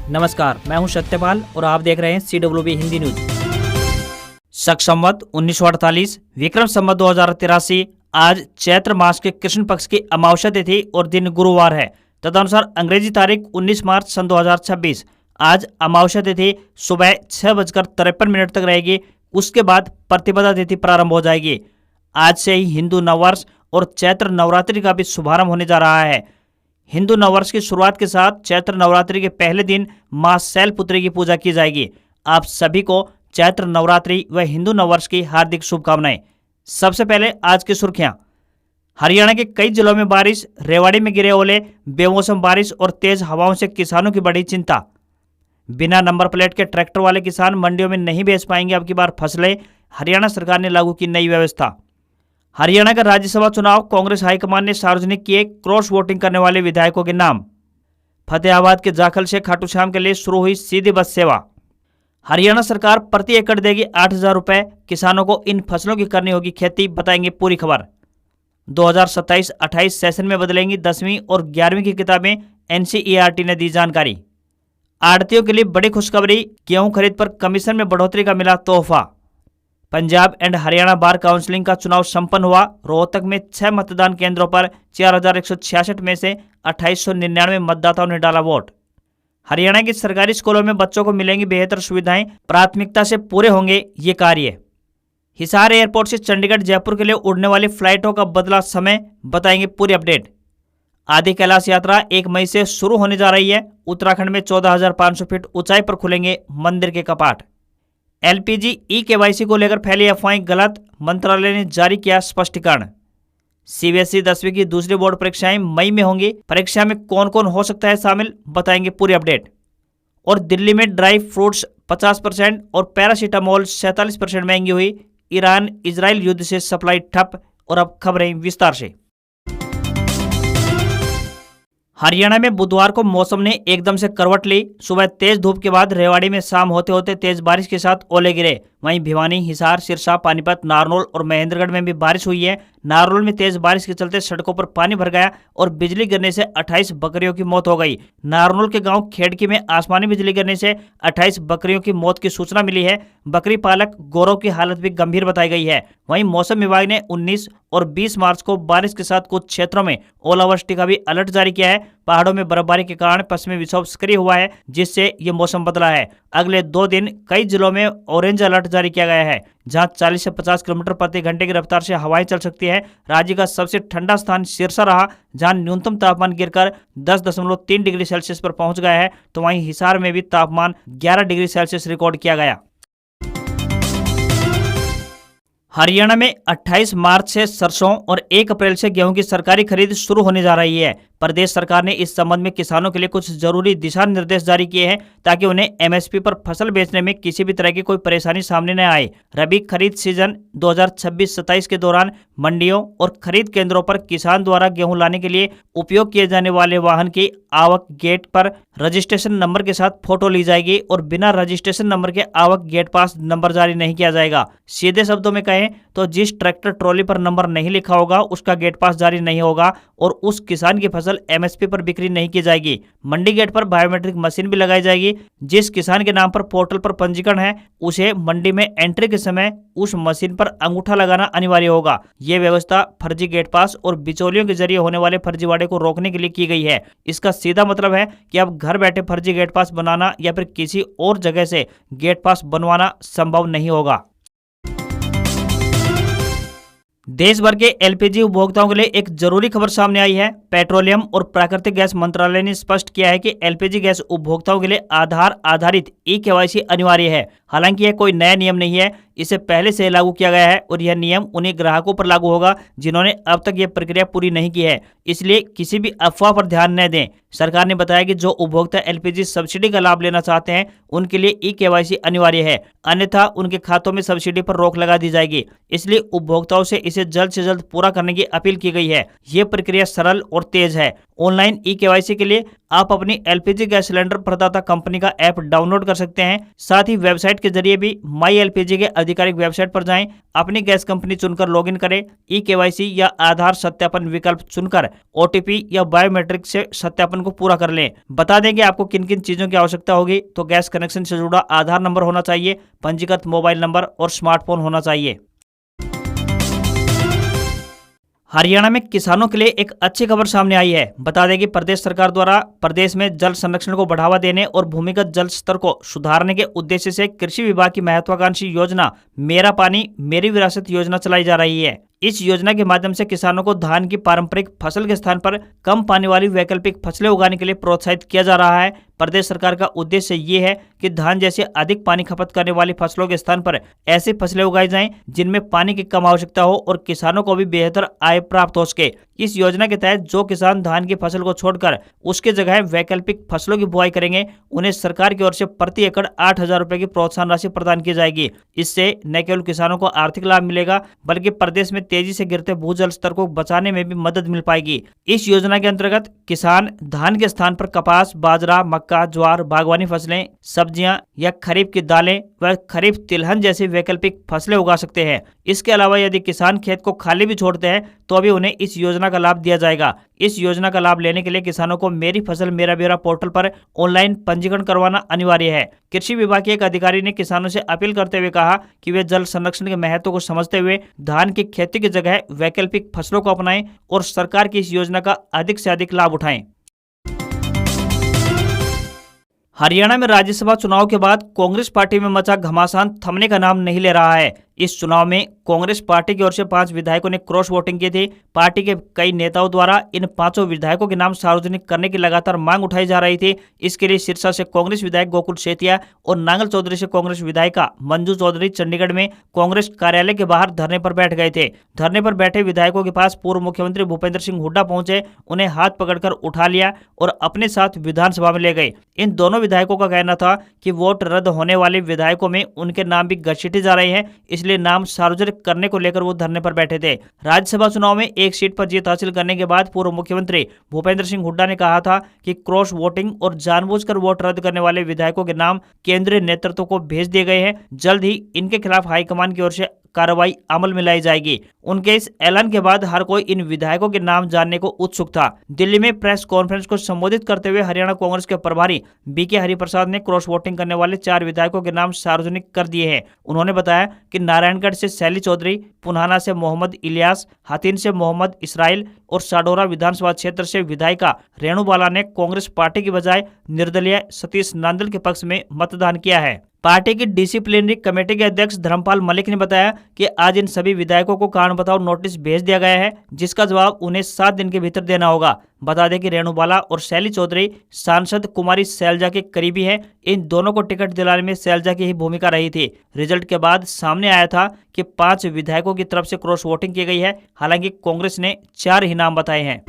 नमस्कार, मैं हूं सत्यपाल और आप देख रहे हैं CWB हिंदी न्यूज। शक संवत 1948 विक्रम संवत 2083 आज चैत्र मास के कृष्ण पक्ष की अमावस्या तिथि और दिन गुरुवार है। तदनुसार अंग्रेजी तारीख 19 मार्च सन 2026 आज अमावस्या तिथि सुबह 6:53 तक रहेगी। उसके बाद प्रतिपदा तिथि प्रारंभ हो जाएगी। आज से ही हिंदू नववर्ष और चैत्र नवरात्रि का भी शुभारंभ होने जा रहा है। हिंदू नववर्ष की शुरुआत के साथ चैत्र नवरात्रि के पहले दिन मां शैलपुत्री की पूजा की जाएगी। आप सभी को चैत्र नवरात्रि व हिंदू नववर्ष की हार्दिक शुभकामनाएं। सबसे पहले आज की सुर्खियां। हरियाणा के कई जिलों में बारिश, रेवाड़ी में गिरे ओले, बेमौसम बारिश और तेज हवाओं से किसानों की बढ़ी चिंता। बिना नंबर प्लेट के ट्रैक्टर वाले किसान मंडियों में नहीं बेच पाएंगे अब की बार फसलें, हरियाणा सरकार ने लागू की नई व्यवस्था। हरियाणा का राज्यसभा चुनाव कांग्रेस हाईकमान ने सार्वजनिक किए क्रॉस वोटिंग करने वाले विधायकों के नाम। फतेहाबाद के जाखल से खाटू श्याम के लिए शुरू हुई सीधी बस सेवा। हरियाणा सरकार प्रति एकड़ देगी 8,000 रुपए, किसानों को इन फसलों की करनी होगी खेती, बताएंगे पूरी खबर। 2027-28 सेशन में बदलेंगी 10वीं और 11वीं की किताबें, NCERT ने दी जानकारी। आढ़तियों के लिए बड़ी खुशखबरी, गेहूं खरीद पर कमीशन में बढ़ोतरी का मिला तोहफा। Punjab and Haryana bar counselling का चुनाव संपन्न हुआ। रोहतक में 6 मतदान केंद्रों पर 4,166 में से 2,899 मतदाताओं ने डाला वोट। हरियाणा के सरकारी स्कूलों में बच्चों को मिलेंगी बेहतर सुविधाएं, प्राथमिकता से पूरे होंगे ये कार्य। हिसार एयरपोर्ट से चंडीगढ़ जयपुर के लिए उड़ने वाली फ्लाइटों का बदला समय, बताएंगे पूरी अपडेट। आदि कैलाश यात्रा 1 मई से शुरू होने जा रही है। उत्तराखंड में 14,500 फीट ऊंचाई पर खुलेंगे मंदिर के कपाट। LPG eKYC को लेकर फैली अफवाहें गलत, मंत्रालय ने जारी किया स्पष्टीकरण। CBSE 10वीं की दूसरी बोर्ड परीक्षाएं मई में होंगी। परीक्षा में कौन कौन हो सकता है शामिल, बताएंगे पूरी अपडेट। और दिल्ली में ड्राई फ्रूट्स 50% और पैरासीटामोल 47% महंगी हुई। ईरान इजराइल युद्ध से सप्लाई ठप। और अब खबरें विस्तार से। हरियाणा में बुधवार को मौसम ने एकदम से करवट ली। सुबह तेज धूप के बाद रेवाड़ी में शाम होते होते तेज बारिश के साथ ओले गिरे। वहीं भिवानी, हिसार, सिरसा, पानीपत, नारनौल और महेंद्रगढ़ में भी बारिश हुई है। नारनौल में तेज बारिश के चलते सड़कों पर पानी भर गया और बिजली गिरने से 28 बकरियों की मौत हो गई। नारनौल के गांव खेड़की में आसमानी बिजली गिरने से 28 बकरियों की मौत की सूचना मिली है। बकरी पालक गौरव की हालत भी गंभीर बताई गई है। वहीं मौसम विभाग ने 19 और 20 मार्च को बारिश के साथ कुछ क्षेत्रों में ओलावृष्टि का भी अलर्ट जारी किया है। पहाड़ों में बर्फबारी के कारण पश्चिमी विक्षोभ सक्रिय हुआ है, जिससे ये मौसम बदला है। अगले 2 दिन कई जिलों में ऑरेंज अलर्ट जारी किया गया है, जहां 40 से 50 किलोमीटर प्रति घंटे की रफ्तार से हवाएं चल सकती है। राज्य का सबसे ठंडा स्थान सिरसा रहा, जहां न्यूनतम तापमान गिरकर 10.3 डिग्री सेल्सियस पर पहुंच गया है। तो वहीं हिसार में भी तापमान 11 डिग्री सेल्सियस रिकॉर्ड किया गया। हरियाणा में 28 मार्च से सरसों और 1 अप्रैल से गेहूं की सरकारी खरीद शुरू होने जा रही है। प्रदेश सरकार ने इस संबंध में किसानों के लिए कुछ जरूरी दिशा निर्देश जारी किए हैं, ताकि उन्हें MSP पर फसल बेचने में किसी भी तरह की कोई परेशानी सामने न आए। रबी खरीद सीजन 2026-27 के दौरान मंडियों और खरीद केंद्रों पर किसान द्वारा गेहूं लाने के लिए उपयोग किए जाने वाले वाहन की आवक गेट पर रजिस्ट्रेशन नंबर के साथ फोटो ली जाएगी और बिना रजिस्ट्रेशन नंबर के आवक गेट पास नंबर जारी नहीं किया जाएगा। सीधे शब्दों में कहें तो जिस ट्रैक्टर ट्रॉली पर नंबर नहीं लिखा होगा उसका गेट पास जारी नहीं होगा और उस किसान की फसल MSP पर बिक्री नहीं की जाएगी। मंडी गेट पर बायोमेट्रिक मशीन भी लगाई जाएगी। जिस किसान के नाम पर पोर्टल पर पंजीकरण है, उसे मंडी में एंट्री के समय उस मशीन पर अंगूठा लगाना अनिवार्य होगा। ये व्यवस्था फर्जी गेट पास और बिचौलियों के जरिए होने वाले फर्जीवाड़े को रोकने के लिए की गई है। इसका सीधा मतलब है कि अब घर बैठे फर्जी गेट पास बनाना या फिर किसी और जगह से गेट पास बनवाना संभव नहीं होगा। देश भर के LPG उपभोक्ताओं के लिए एक जरूरी खबर सामने आई है। पेट्रोलियम और प्राकृतिक गैस मंत्रालय ने स्पष्ट किया है कि LPG गैस उपभोक्ताओं के लिए आधार आधारित eKYC अनिवार्य है। हालांकि यह कोई नया नियम नहीं है, इसे पहले से लागू किया गया है और यह नियम उन्हीं ग्राहकों पर लागू होगा जिन्होंने अब तक यह प्रक्रिया पूरी नहीं की है। इसलिए किसी भी अफवाह पर ध्यान न दें। सरकार ने बताया कि जो उपभोक्ता LPG सब्सिडी का लाभ लेना चाहते हैं उनके लिए eKYC अनिवार्य है, अन्यथा उनके खातों में सब्सिडी पर रोक लगा दी जाएगी। इसलिए उपभोक्ताओं से इसे जल्द से जल्द पूरा करने की अपील की गई है। ये प्रक्रिया सरल और तेज है। ऑनलाइन eKYC के लिए आप अपनी LPG गैस सिलेंडर प्रदाता कंपनी का ऐप डाउनलोड कर सकते हैं। साथ ही वेबसाइट वेबसाइट के जरिए भी माई एलपीजी के आधिकारिक वेबसाइट पर जाएं, अपनी गैस कंपनी चुनकर लॉगिन करें, ई-केवाईसी या आधार सत्यापन विकल्प चुनकर ओटीपी या बायोमेट्रिक से सत्यापन को पूरा कर लें। बता दें कि आपको किन किन चीजों की आवश्यकता होगी। तो गैस कनेक्शन से जुड़ा आधार नंबर होना चाहिए, पंजीकृत मोबाइल नंबर और स्मार्टफोन होना चाहिए। हरियाणा में किसानों के लिए एक अच्छी खबर सामने आई है। बता दें कि प्रदेश सरकार द्वारा प्रदेश में जल संरक्षण को बढ़ावा देने और भूमिगत जल स्तर को सुधारने के उद्देश्य से कृषि विभाग की महत्वाकांक्षी योजना मेरा पानी मेरी विरासत योजना चलाई जा रही है। इस योजना के माध्यम से किसानों को धान की पारंपरिक फसल के स्थान पर कम पानी वाली वैकल्पिक फसलें उगाने के लिए प्रोत्साहित किया जा रहा है। प्रदेश सरकार का उद्देश्य ये है कि धान जैसे अधिक पानी खपत करने वाली फसलों के स्थान पर ऐसी फसलें उगाई जाएं जिनमें पानी की कम आवश्यकता हो और किसानों को भी बेहतर आय प्राप्त हो सके। इस योजना के तहत जो किसान धान की फसल को छोड़कर उसके जगह वैकल्पिक फसलों की बुआई करेंगे, उन्हें सरकार की ओर से प्रति एकड़ 8,000 रुपए की प्रोत्साहन राशि प्रदान की जाएगी। इससे न केवल किसानों को आर्थिक लाभ मिलेगा, बल्कि प्रदेश में तेजी से गिरते भूजल स्तर को बचाने में भी मदद मिल पाएगी। इस योजना के अंतर्गत किसान धान के स्थान पर कपास, बाजरा, मक्का, ज्वार, बागवानी फसलें, सब्जियां या खरीफ की दालें व खरीफ तिलहन जैसी वैकल्पिक फसलें उगा सकते हैं। इसके अलावा यदि किसान खेत को खाली भी छोड़ते हैं तो भी उन्हें इस योजना का लाभ दिया जाएगा। इस योजना का लाभ लेने के लिए किसानों को मेरी फसल मेरा ब्यौरा पोर्टल पर ऑनलाइन पंजीकरण करवाना अनिवार्य है। कृषि विभाग के एक अधिकारी ने किसानों से अपील करते हुए कहा कि वे जल संरक्षण के महत्व को समझते हुए धान की खेती की जगह वैकल्पिक फसलों को अपनाएं और सरकार की इस योजना का अधिक से अधिक लाभ उठाएं। हरियाणा में राज्यसभा चुनाव के बाद कांग्रेस पार्टी में मचा घमासान थमने का नाम नहीं ले रहा है। इस चुनाव में कांग्रेस पार्टी की ओर से 5 विधायकों ने क्रॉस वोटिंग की थी। पार्टी के कई नेताओं द्वारा इन 5 विधायकों के नाम सार्वजनिक करने की लगातार मांग उठाई जा रही थी। इसके लिए सिरसा से कांग्रेस विधायक गोकुल सेतिया और नांगल चौधरी से कांग्रेस विधायिका मंजू चौधरी चंडीगढ़ में कांग्रेस कार्यालय के बाहर धरने पर बैठ गए थे। धरने पर बैठे विधायकों के पास पूर्व मुख्यमंत्री भूपेंद्र सिंह हुड्डा पहुंचे, उन्हें हाथ पकड़कर उठा लिया और अपने साथ विधानसभा में ले गए। इन दोनों विधायकों का कहना था कि वोट रद्द होने वाले विधायकों में उनके नाम भी घसीटे जा रहे हैं, इसलिए नाम सार्वजनिक करने को लेकर वो धरने पर बैठे थे। राज्यसभा चुनाव में एक सीट पर जीत हासिल करने के बाद पूर्व मुख्यमंत्री भूपेंद्र सिंह हुड्डा ने कहा था कि क्रॉस वोटिंग और जानबूझकर वोट रद्द करने वाले विधायकों के नाम केंद्रीय नेतृत्व को भेज दिए गए हैं। जल्द ही इनके खिलाफ हाईकमान की ओर से कार्रवाई अमल में लाई जाएगी। उनके इस ऐलान के बाद हर कोई इन विधायकों के नाम जानने को उत्सुक था। दिल्ली में प्रेस कॉन्फ्रेंस को संबोधित करते हुए हरियाणा कांग्रेस के प्रभारी बीके हरिप्रसाद ने क्रॉस वोटिंग करने वाले 4 विधायकों के नाम सार्वजनिक कर दिए हैं। उन्होंने बताया कि नारायणगढ़ से शैली चौधरी, पुनाना से मोहम्मद इलियास, हातिन से मोहम्मद इसराइल और साडोरा विधानसभा क्षेत्र से विधायिका रेणु बाला ने कांग्रेस पार्टी की बजाय निर्दलीय सतीश नांदल के पक्ष में मतदान किया है। पार्टी की डिसिप्लिनरी कमेटी के अध्यक्ष धर्मपाल मलिक ने बताया कि आज इन सभी विधायकों को कारण बताओ नोटिस भेज दिया गया है, जिसका जवाब उन्हें 7 दिन के भीतर देना होगा। बता दें कि रेणु बाला और शैली चौधरी सांसद कुमारी शैलजा के करीबी हैं। इन दोनों को टिकट दिलाने में शैलजा की ही भूमिका रही थी। रिजल्ट के बाद सामने आया था कि 5 विधायकों की तरफ से क्रॉस वोटिंग की गई है। हालांकि कांग्रेस ने 4 ही नाम बताए हैं।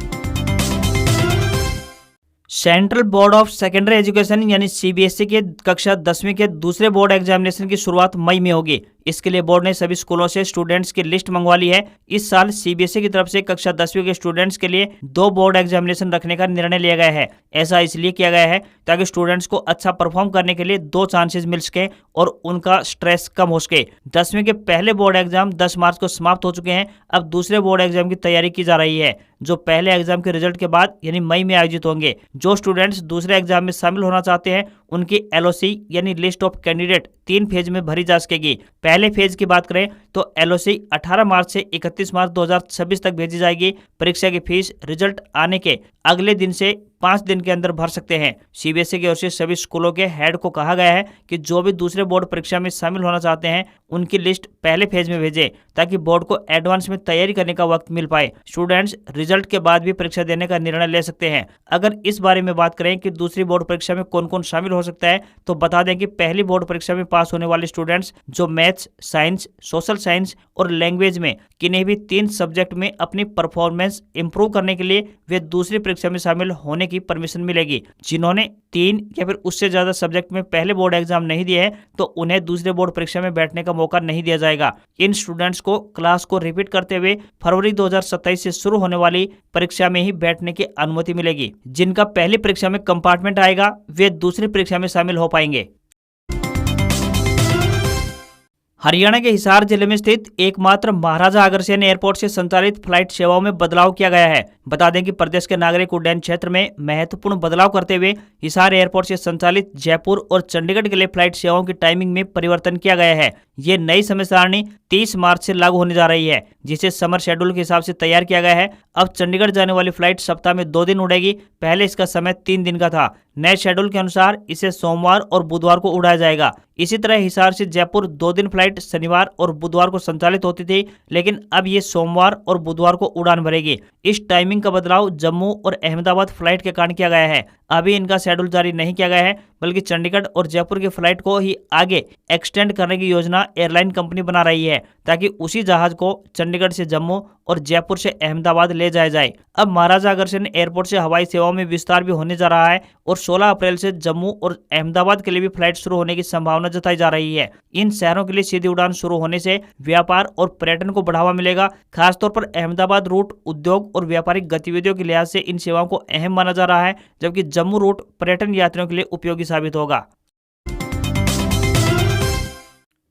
Central board of secondary education यानी सीबीएसई के कक्षा 10वीं के दूसरे बोर्ड एग्जामिनेशन की शुरुआत मई में होगी। इसके लिए बोर्ड ने सभी स्कूलों से स्टूडेंट्स की लिस्ट मंगवा ली है। इस साल सीबीएसई की तरफ से कक्षा 10वीं के स्टूडेंट्स के लिए 2 बोर्ड एग्जामिनेशन रखने का निर्णय लिया गया है। ऐसा इसलिए किया गया है ताकि स्टूडेंट्स को अच्छा परफॉर्म करने के लिए 2 चांसेस मिल सके और उनका स्ट्रेस कम हो सके। 10वीं के पहले बोर्ड एग्जाम 10 मार्च को समाप्त हो चुके हैं। अब दूसरे बोर्ड एग्जाम की तैयारी की जा रही है, जो पहले एग्जाम के रिजल्ट के बाद यानी मई में आयोजित होंगे। जो स्टूडेंट्स दूसरे एग्जाम में शामिल होना चाहते हैं उनकी एलओसी यानी लिस्ट ऑफ कैंडिडेट 3 फेज में भरी जा सकेगी। पहले फेज की बात करें तो एलओसी 18 मार्च से 31 मार्च 2026 तक भेजी जाएगी। परीक्षा की फीस रिजल्ट आने के अगले दिन से 5 दिन के अंदर भर सकते हैं। सीबीएसई की ओर से सभी स्कूलों के हेड को कहा गया है कि जो भी दूसरे बोर्ड परीक्षा में शामिल होना चाहते हैं उनकी लिस्ट पहले फेज में भेजें, ताकि बोर्ड को एडवांस में तैयारी करने का वक्त मिल पाए। स्टूडेंट्स रिजल्ट के बाद भी परीक्षा देने का निर्णय ले सकते हैं। अगर इस बारे में बात करें कि दूसरी बोर्ड परीक्षा में कौन कौन शामिल हो सकता है, तो बता दें कि पहली बोर्ड परीक्षा में पास होने वाले स्टूडेंट्स जो मैथ्स, साइंस, सोशल साइंस और लैंग्वेज में किन्हीं भी 3 सब्जेक्ट में अपनी परफॉर्मेंस इंप्रूव करने के लिए वे दूसरी परीक्षा में शामिल होने की परमिशन मिलेगी। जिन्होंने 3 या फिर उससे ज्यादा सब्जेक्ट में पहले बोर्ड एग्जाम नहीं दिए हैं तो उन्हें दूसरे बोर्ड परीक्षा में बैठने का मौका नहीं दिया जाएगा। इन स्टूडेंट्स को क्लास को रिपीट करते हुए फरवरी 2027 से शुरू होने वाली परीक्षा में ही बैठने की अनुमति मिलेगी। जिनका पहली परीक्षा में कंपार्टमेंट आएगा वे दूसरी परीक्षा में शामिल हो पाएंगे। हरियाणा के हिसार जिले में स्थित एकमात्र महाराजा अग्रसेन एयरपोर्ट से संचालित फ्लाइट सेवाओं में बदलाव किया गया है। बता दें कि प्रदेश के नागरिक उड्डयन क्षेत्र में महत्वपूर्ण बदलाव करते हुए हिसार एयरपोर्ट से संचालित जयपुर और चंडीगढ़ के लिए फ्लाइट सेवाओं की टाइमिंग में परिवर्तन किया गया है। ये नई समय सारणी 30 मार्च से लागू होने जा रही है, जिसे समर शेड्यूल के हिसाब से तैयार किया गया है। अब चंडीगढ़ जाने वाली फ्लाइट सप्ताह में 2 दिन उड़ेगी। पहले इसका समय 3 दिन का था। नए शेड्यूल के अनुसार इसे सोमवार और बुधवार को उड़ाया जाएगा। इसी तरह हिसार से जयपुर 2 दिन फ्लाइट शनिवार और बुधवार को संचालित होती थी, लेकिन अब ये सोमवार और बुधवार को उड़ान भरेगी। इस टाइमिंग का बदलाव जम्मू और अहमदाबाद फ्लाइट के कारण किया गया है। अभी इनका शेड्यूल जारी नहीं किया गया है, बल्कि चंडीगढ़ और जयपुर की फ्लाइट को ही आगे एक्सटेंड करने की योजना एयरलाइन कंपनी बना रही है, ताकि उसी जहाज को चंडीगढ़ से जम्मू और जयपुर से अहमदाबाद ले जाया जाए। अब महाराजा अग्रसेन एयरपोर्ट से हवाई सेवाओं में विस्तार भी होने जा रहा है और 16 अप्रैल से जम्मू और अहमदाबाद के लिए भी फ्लाइट शुरू होने की संभावना जताई जा रही है। इन शहरों के लिए सीधी उड़ान शुरू होने से व्यापार और पर्यटन को बढ़ावा मिलेगा। खासतौर पर अहमदाबाद रूट उद्योग और व्यापारिक गतिविधियों के लिहाज से इन सेवाओं को अहम माना जा रहा है, जबकि जम्मू रूट पर्यटन यात्रियों के लिए उपयोगी साबित होगा।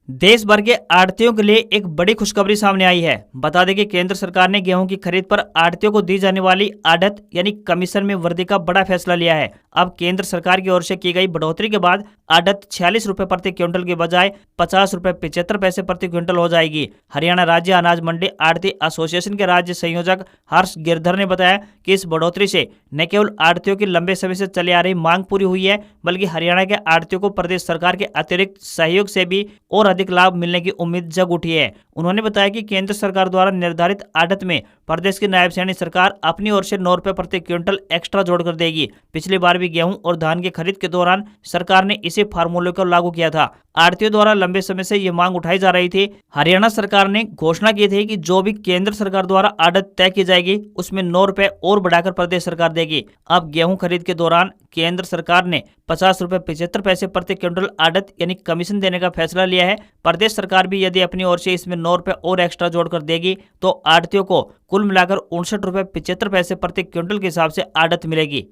देश भर के आढ़तियों के लिए एक बड़ी खुशखबरी सामने आई है। बता दें कि केंद्र सरकार ने गेहूं की खरीद पर आढ़तियों को दी जाने वाली आढ़त यानी कमीशन में वृद्धि का बड़ा फैसला लिया है। अब केंद्र सरकार की ओर से की गई बढ़ोतरी के बाद आढ़त 46 रुपए प्रति क्विंटल के बजाय 50 रुपए 75 पैसे प्रति क्विंटल हो जाएगी। हरियाणा राज्य अनाज मंडी आढ़ती एसोसिएशन के राज्य संयोजक हर्ष गिरधर ने बताया कि इस बढ़ोतरी से न केवल आढ़तियों की लंबे समय से चली आ रही मांग पूरी हुई है, बल्कि हरियाणा के आढ़तियों को प्रदेश सरकार के अतिरिक्त सहयोग से भी और अधिक लाभ मिलने की उम्मीद जग उठी है। उन्होंने बताया कि केंद्र सरकार द्वारा निर्धारित आढ़त में प्रदेश की नायब सैनी सरकार अपनी ओर से 9 रुपए प्रति क्विंटल एक्स्ट्रा जोड़कर देगी। पिछली बार भी गेहूं और धान की खरीद के दौरान सरकार ने इसी फार्मूले को लागू किया था। आढ़तियों द्वारा लंबे समय से ये मांग उठाई जा रही थी। हरियाणा सरकार ने घोषणा की थी कि जो भी केंद्र सरकार द्वारा आढ़त तय की जाएगी उसमें 9 रुपए और बढ़ाकर प्रदेश सरकार देगी। अब गेहूं खरीद के दौरान केंद्र सरकार ने 50 रुपए 75 पैसे प्रति क्विंटल आढ़त यानी कमीशन देने का फैसला लिया है। प्रदेश सरकार भी यदि अपनी ओर से इसमें 9 रुपए और एक्स्ट्रा जोड़कर देगी तो आढ़तियों को कुल मिलाकर 59 रुपए 75 पैसे प्रति क्विंटल के हिसाब से आढ़त मिलेगी।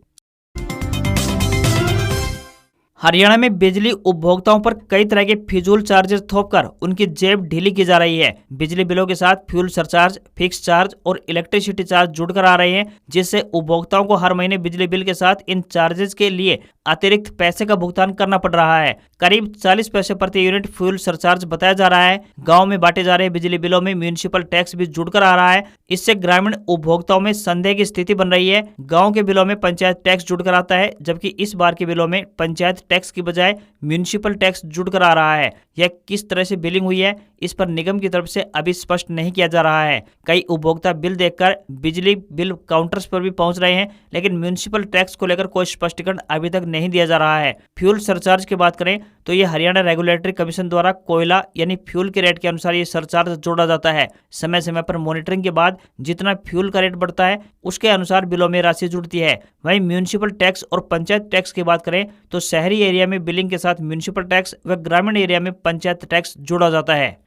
हरियाणा में बिजली उपभोक्ताओं पर कई तरह के फिजूल चार्जेस थोपकर उनकी जेब ढीली की जा रही है। बिजली बिलों के साथ फ्यूल सरचार्ज, फिक्स चार्ज और इलेक्ट्रिसिटी चार्ज जुड़कर आ रहे हैं, जिससे उपभोक्ताओं को हर महीने बिजली बिल के साथ इन चार्जेस के लिए अतिरिक्त पैसे का भुगतान करना पड़ रहा है। करीब 40 पैसे प्रति यूनिट फ्यूल सरचार्ज बताया जा रहा है। गांव में बांटे जा रहे बिजली बिलों में म्यूनिसिपल टैक्स भी जुड़कर आ रहा है। इससे ग्रामीण उपभोक्ताओं में संदेह की स्थिति बन रही है। गांव के बिलों में पंचायत टैक्स जुड़कर आता है, जबकि इस बार के बिलों में पंचायत टैक्स की बजाय म्यूनिसिपल टैक्स जुड़कर आ रहा है। यह किस तरह से बिलिंग हुई है, इस पर निगम की तरफ से अभी स्पष्ट नहीं किया जा रहा है। कई उपभोक्ता बिल देखकर बिजली बिल काउंटर्स पर भी पहुंच रहे हैं, लेकिन म्यूनिसिपल टैक्स को लेकर कोई स्पष्टीकरण अभी तक नहीं दिया जा रहा है। फ्यूल सरचार्ज की बात करें तो ये हरियाणा रेगुलेटरी कमीशन द्वारा कोयला यानी फ्यूल के रेट के अनुसार ये सरचार्ज जोड़ा जाता है। समय समय पर मॉनिटरिंग के बाद जितना फ्यूल का रेट बढ़ता है उसके अनुसार बिलों में राशि जुड़ती है। वहीं म्यूनिसिपल टैक्स और पंचायत टैक्स की बात करें तो शहरी एरिया में बिलिंग के साथ म्यूनिसिपल टैक्स व ग्रामीण एरिया में पंचायत टैक्स जोड़ा जाता है।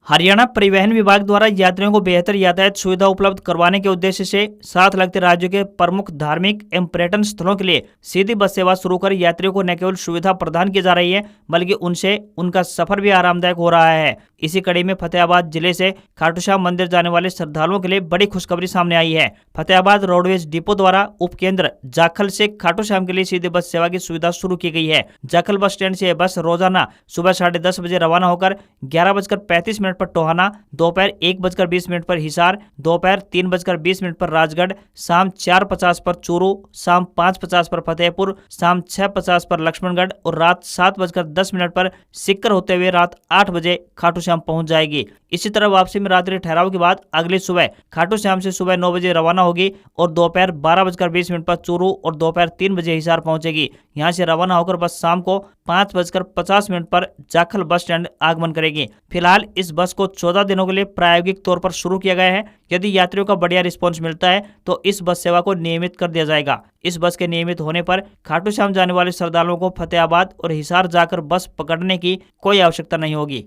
हरियाणा परिवहन विभाग द्वारा यात्रियों को बेहतर यातायात सुविधा उपलब्ध करवाने के उद्देश्य से साथ लगते राज्यों के प्रमुख धार्मिक एवं पर्यटन स्थलों के लिए सीधी बस सेवा शुरू कर यात्रियों को न केवल सुविधा प्रदान की जा रही है, बल्कि उनसे उनका सफर भी आरामदायक हो रहा है। इसी कड़ी में फतेहाबाद जिले से खाटू श्याम मंदिर जाने वाले श्रद्धालुओं के लिए बड़ी खुशखबरी सामने आई है। फतेहाबाद रोडवेज डिपो द्वारा उपकेंद्र जाखल से खाटू श्याम के लिए सीधी बस सेवा की सुविधा शुरू की गई है। जाखल बस स्टैंड से यह बस रोजाना सुबह 10:30 बजे रवाना होकर 11:35 पर टोहाना, दोपहर 1:20 पर हिसार, दोपहर 3:20 पर राजगढ़, शाम 4:50 पर चूरू, शाम 5:50 पर फतेहपुर, शाम 6:50 पर लक्ष्मणगढ़ और रात 7:10 पर सिक्कर होते हुए रात 8 बजे खाटू श्याम पहुंच जाएगी। इसी तरह वापसी में रात्रि ठहराव के बाद अगली सुबह खाटू श्याम से सुबह 9 बजे रवाना होगी और दोपहर 12:20 पर चूरू और दोपहर 3 बजे हिसार पहुंचेगी। यहां से रवाना होकर बस शाम को 5:50 पर जाखल बस स्टैंड आगमन करेगी। फिलहाल इस बस को 14 दिनों के लिए प्रायोगिक तौर पर शुरू किया गया है। यदि यात्रियों का बढ़िया रिस्पॉन्स मिलता है तो इस बस सेवा को नियमित कर दिया जाएगा। इस बस के नियमित होने पर खाटू श्याम जाने वाले श्रद्धालुओं को फतेहाबाद और हिसार जाकर बस पकड़ने की कोई आवश्यकता नहीं होगी।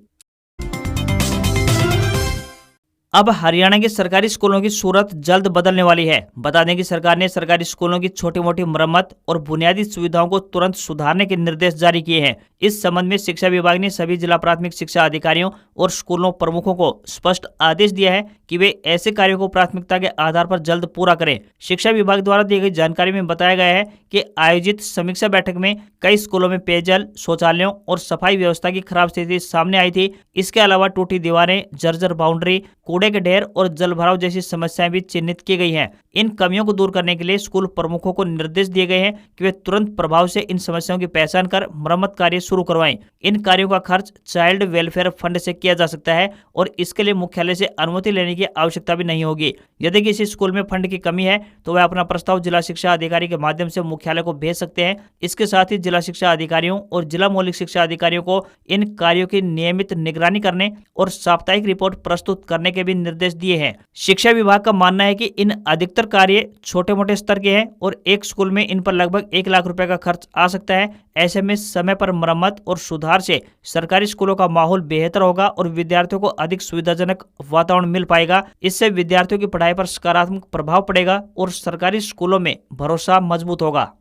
अब हरियाणा के सरकारी स्कूलों की सूरत जल्द बदलने वाली है। बता दें कि सरकार ने सरकारी स्कूलों की छोटी मोटी मरम्मत और बुनियादी सुविधाओं को तुरंत सुधारने के निर्देश जारी किए हैं। इस संबंध में शिक्षा विभाग ने सभी जिला प्राथमिक शिक्षा अधिकारियों और स्कूलों प्रमुखों को स्पष्ट आदेश दिया है कि वे ऐसे कार्यों को प्राथमिकता के आधार पर जल्द पूरा करें। शिक्षा विभाग द्वारा दी गई जानकारी में बताया गया है कि आयोजित समीक्षा बैठक में कई स्कूलों में पेयजल, शौचालयों और सफाई व्यवस्था की खराब स्थिति सामने आई थी। इसके अलावा टूटी दीवारें, जर्जर बाउंड्री, कूड़े के ढेर और जल भराव जैसी समस्याएं भी चिन्हित की गई हैं। इन कमियों को दूर करने के लिए स्कूल प्रमुखों को निर्देश दिए गए हैं कि वे तुरंत प्रभाव से इन समस्याओं की पहचान कर मरम्मत कार्य शुरू करवाएं। इन कार्यों का खर्च चाइल्ड वेलफेयर फंड से किया जा सकता है और इसके लिए मुख्यालय से अनुमति लेने की आवश्यकता भी नहीं होगी। यदि किसी स्कूल में फंड की कमी है तो वह अपना प्रस्ताव जिला शिक्षा अधिकारी के माध्यम से मुख्यालय को भेज सकते हैं। इसके साथ ही जिला शिक्षा अधिकारियों और जिला मौलिक शिक्षा अधिकारियों को इन कार्यों की नियमित निगरानी करने और साप्ताहिक रिपोर्ट प्रस्तुत करने के भी निर्देश दिए हैं। शिक्षा विभाग का मानना है कि इन अधिकतर कार्य छोटे मोटे स्तर के हैं और एक स्कूल में इन पर लगभग 1 लाख रुपए का खर्च आ सकता है। ऐसे में समय पर मरम्मत और सुधार से सरकारी स्कूलों का माहौल बेहतर होगा और विद्यार्थियों को अधिक सुविधाजनक वातावरण मिल पाएगा। इससे विद्यार्थियों की पढ़ाई पर सकारात्मक प्रभाव पड़ेगा और सरकारी स्कूलों में भरोसा मजबूत होगा।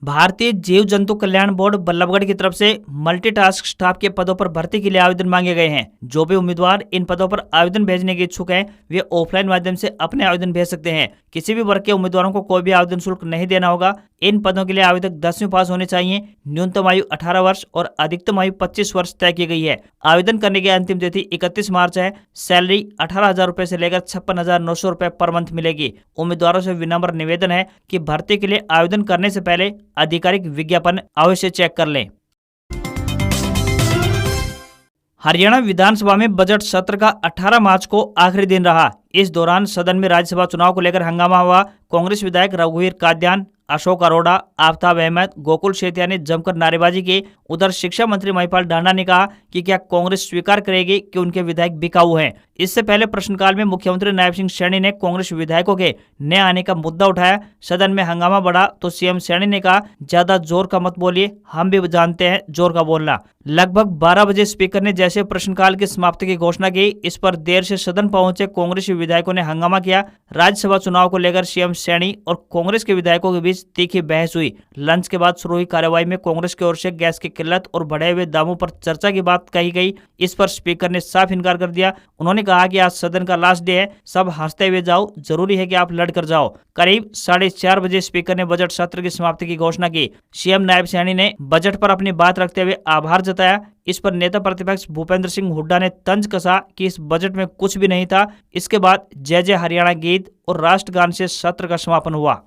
भारतीय जीव जंतु कल्याण बोर्ड बल्लभगढ़ की तरफ से मल्टीटास्क स्टाफ के पदों पर भर्ती के लिए आवेदन मांगे गए हैं। जो भी उम्मीदवार इन पदों पर आवेदन भेजने के इच्छुक हैं वे ऑफलाइन माध्यम से अपने आवेदन भेज सकते हैं। किसी भी वर्ग के उम्मीदवारों को कोई भी आवेदन शुल्क नहीं देना होगा। इन पदों के लिए आवेदक 10वीं पास होने चाहिए। न्यूनतम आयु 18 वर्ष और अधिकतम आयु 25 वर्ष तय की गई है। आवेदन करने की अंतिम तिथि 31 मार्च है। सैलरी 18,000 रुपए से लेकर 56,900 रुपए पर मंथ मिलेगी। उम्मीदवारों से विनम्र निवेदन है कि भर्ती के लिए आवेदन करने से पहले आधिकारिक विज्ञापन अवश्य चेक कर लें। हरियाणा विधानसभा में बजट सत्र का 18 मार्च को आखिरी दिन रहा। इस दौरान सदन में राज्यसभा चुनाव को लेकर हंगामा हुआ। कांग्रेस विधायक रघुवीर काद्यान, अशोक अरोड़ा, आफ्ताब अहमद, गोकुल शेतिया ने जमकर नारेबाजी की। उधर शिक्षा मंत्री महिपाल ढांडा ने कहा कि क्या कांग्रेस स्वीकार करेगी कि उनके विधायक बिकाऊ हैं। इससे पहले प्रश्नकाल में मुख्यमंत्री नायब सिंह सैनी ने कांग्रेस विधायकों के न आने का मुद्दा उठाया। सदन में हंगामा बढ़ा तो सीएम सैनी ने कहा, ज्यादा जोर का मत बोलिए, हम भी जानते हैं जोर का बोलना। लगभग 12 बजे स्पीकर ने जैसे प्रश्नकाल की समाप्ति की घोषणा की, इस पर देर से सदन पहुंचे कांग्रेसी विधायकों ने हंगामा किया। राज्यसभा चुनाव को लेकर सीएम सैनी और कांग्रेस के विधायकों के बीच तीखी बहस हुई। लंच के बाद शुरू हुई कार्यवाही में कांग्रेस की ओर से गैस की किल्लत और बढ़े हुए दामों पर चर्चा की बात कही गई। इस पर स्पीकर ने साफ इनकार कर दिया। उन्होंने कहा कि आज सदन का लास्ट डे है, सब हंसते हुए जाओ, जरूरी है कि आप लड़कर जाओ। करीब 4:30 बजे स्पीकर ने बजट सत्र की समाप्ति की घोषणा की। सीएम नायब सैनी ने बजट पर अपनी बात रखते हुए आभार जताया। इस पर नेता प्रतिपक्ष भूपेंद्र सिंह हुड्डा ने तंज कसा कि इस बजट में कुछ भी नहीं था। इसके बाद जय जय हरियाणा गीत और राष्ट्रगान से सत्र का समापन हुआ।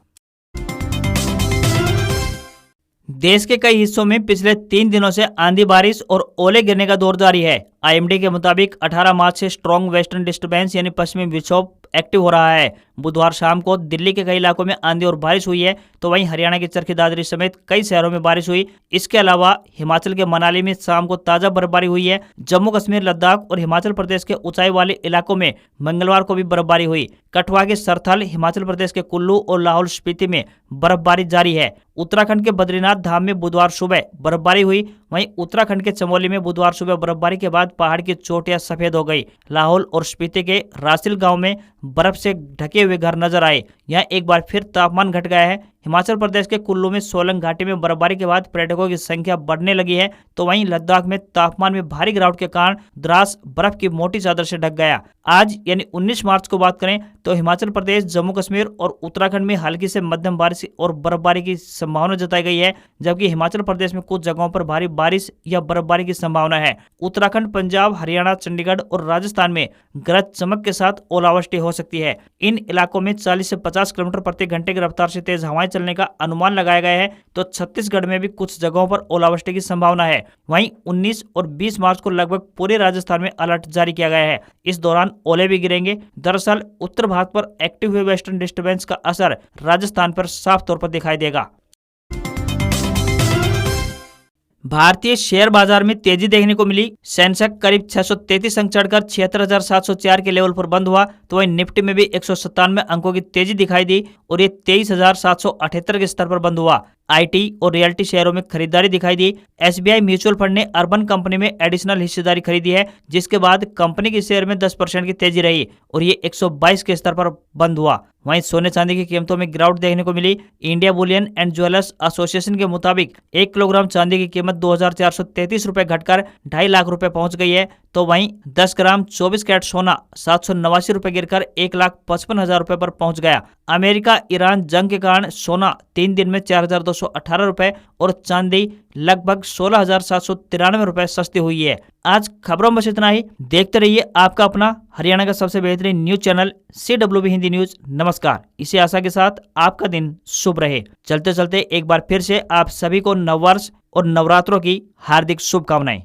देश के कई हिस्सों में पिछले 3 दिनों से आंधी बारिश और ओले गिरने का दौर जारी है। आईएमडी के मुताबिक 18 मार्च से स्ट्रॉन्ग वेस्टर्न डिस्टर्बेंस यानी पश्चिमी विक्षोभ एक्टिव हो रहा है। बुधवार शाम को दिल्ली के कई इलाकों में आंधी और बारिश हुई है, तो वहीं हरियाणा के चरखी दादरी समेत कई शहरों में बारिश हुई। इसके अलावा हिमाचल के मनाली में शाम को ताजा बर्फबारी हुई है। जम्मू कश्मीर, लद्दाख और हिमाचल प्रदेश के ऊंचाई वाले इलाकों में मंगलवार को भी बर्फबारी हुई। कठुआ के सरथल, हिमाचल प्रदेश के कुल्लू और लाहौल स्पीति में बर्फबारी जारी है। उत्तराखंड के बद्रीनाथ धाम में बुधवार सुबह बर्फबारी हुई। वहीं उत्तराखंड के चमोली में बुधवार सुबह बर्फबारी के बाद पहाड़ की चोटियां सफेद हो गई। लाहौल और स्पीति के रासिल गांव में बर्फ से ढके हुए घर नजर आए। यहाँ एक बार फिर तापमान घट गया है। हिमाचल प्रदेश के कुल्लू में सोलंग घाटी में बर्फबारी के बाद पर्यटकों की संख्या बढ़ने लगी है, तो वहीं लद्दाख में तापमान में भारी गिरावट के कारण द्रास बर्फ की मोटी चादर से ढक गया। आज यानी 19 मार्च को बात करें तो हिमाचल प्रदेश, जम्मू कश्मीर और उत्तराखंड में हल्की से मध्यम बारिश और बर्फबारी की संभावना जताई गई है, जबकि हिमाचल प्रदेश में कुछ जगहों पर भारी बारिश या बर्फबारी की संभावना है। उत्तराखंड, पंजाब, हरियाणा, चंडीगढ़ और राजस्थान में गरज चमक के साथ ओलावृष्टि हो सकती है। इन इलाकों में 40 से 50 किलोमीटर प्रति घंटे की रफ्तार से तेज हवाएं चलने का अनुमान लगाया गया है, तो छत्तीसगढ़ में भी कुछ जगहों पर ओलावृष्टि की संभावना है। वहीं 19 और 20 मार्च को लगभग पूरे राजस्थान में अलर्ट जारी किया गया है। इस दौरान ओले भी गिरेंगे। दरअसल उत्तर भारत पर एक्टिव हुए वेस्टर्न डिस्टर्बेंस का असर राजस्थान पर साफ तौर पर दिखाई देगा। भारतीय शेयर बाजार में तेजी देखने को मिली। सेंसेक्स करीब 633 अंक चढ़कर 76,704 के लेवल पर बंद हुआ, तो वहीं निफ्टी में भी 197 अंकों की तेजी दिखाई दी और ये 23,778 के स्तर पर बंद हुआ। आईटी और रियल्टी शेयरों में खरीदारी दिखाई दी। एसबीआई म्यूचुअल फंड ने अर्बन कंपनी में एडिशनल हिस्सेदारी खरीदी है, जिसके बाद कंपनी के शेयर में 10% की तेजी रही और ये 122 के स्तर पर बंद हुआ। वहीं सोने चांदी की कीमतों में गिरावट देखने को मिली। India bullion and jewellers association के मुताबिक 1 किलोग्राम चांदी की कीमत 2,433 रुपए घटकर 2.5 लाख रुपए पहुंच गई है, तो वहीं 10 ग्राम 24 कैरेट सोना 789 रुपए गिरकर 1,55,000 रुपए पर पहुंच गया। अमेरिका ईरान जंग के कारण सोना 3 दिन में 4,218 रुपए और चांदी लगभग 16,793 रुपए सस्ती हुई है। आज खबरों में बस इतना ही। देखते रहिए आपका अपना हरियाणा का सबसे बेहतरीन news channel CWB Hindi news. नमस्कार। इसी आशा के साथ आपका दिन शुभ रहे। चलते चलते एक बार फिर से आप सभी को नववर्ष और नवरात्रों की हार्दिक शुभकामनाएं।